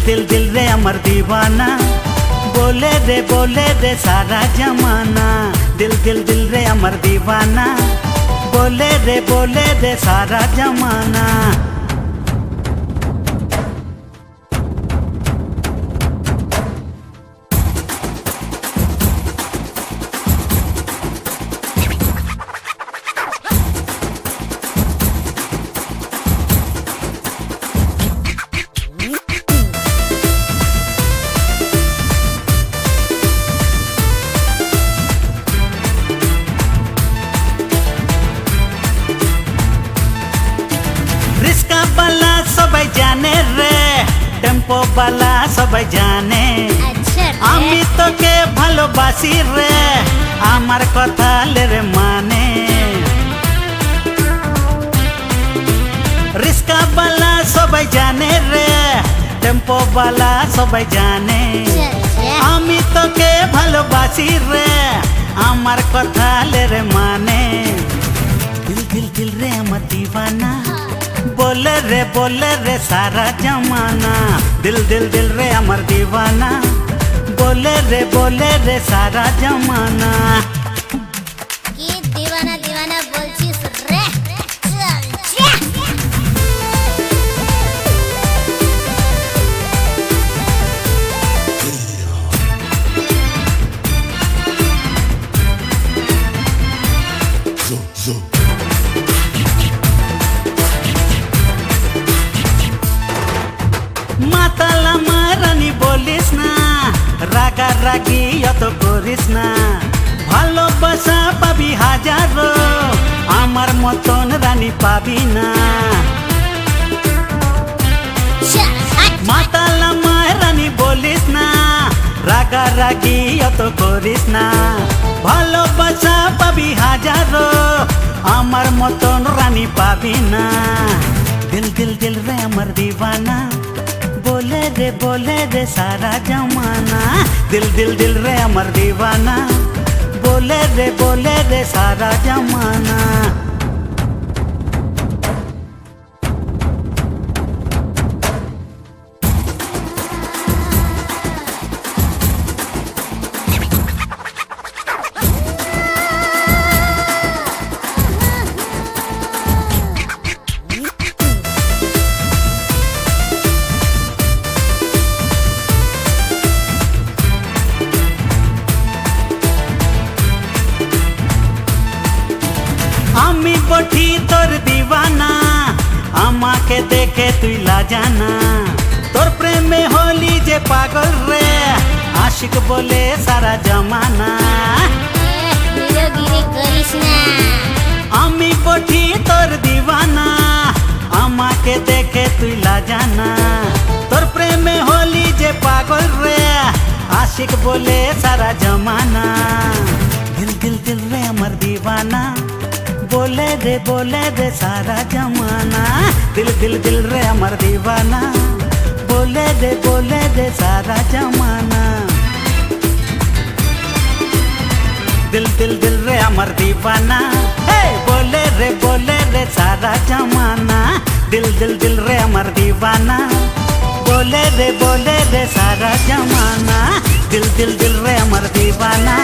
दिल दिल रे अमर दीवाना, बोले रे सारा जमाना। दिल दिल दिल रे अमर दीवाना, बोले रे सारा जमाना। रिस्का बाला सबाई जाने रे, टेम्पो बाला सबाई जाने। आमी तोके भालोबासी रे, आमार कथा ले रे माने। रिस्का बाला सबाई जाने रे, टेम्पो बाला सबाई जाने। आमी तोके भालोबासी रे, आमार कथा ले रे माने। दिल दिल दिल रे अमर दीवाना, बोले रे सारा जमाना। दिल दिल दिल रे अमर दीवाना, बोले रे सारा जमाना। কি দিওয়ানা দিওয়ানা বলছিস রে, চল যা। মাতালা মারানি বলিস না, রাগারাগি অত করিস না। ভালোবাসা পাবি হাজারো, আমার মতন রানী পাবি না। মাতালা মারানি বলিস না, রাগারাগি অত করিস না। ভালোবাসা পাবি হাজারো, আমার মতন রানী পাবি না। दिल दिल दिल रे अमर दीवाना, बोले रे सारा जमाना। दिल दिल दिल रे अमर दीवाना, बोले रे सारा जमाना। আমি বঠি তোর দিওয়ানা, আমাকে দেখে তুই লাজানা। তোর প্রেমে হলি যে পাগল রে, আশিক বলে সারা জমানা। গিরি করিস না। আমি বঠি তোর দিওয়ানা, আমাকে দেখে তুই লাজানা। তোর প্রেমে হলি যে পাগল রে, আশিক বলে সারা জমানা। दिल दिल दिल रे अमर दीवाना, बोले रे सारा जमाना। दिल दिल दिल रे अमर दीवाना, बोले रे सारा जमाना। दिल दिल दिल रे अमर दीवाना, हे बोले रे सारा जमाना। दिल दिल दिल रे अमर दीवाना, बोले रे सारा जमाना। दिल दिल दिल रे अमर दीवाना।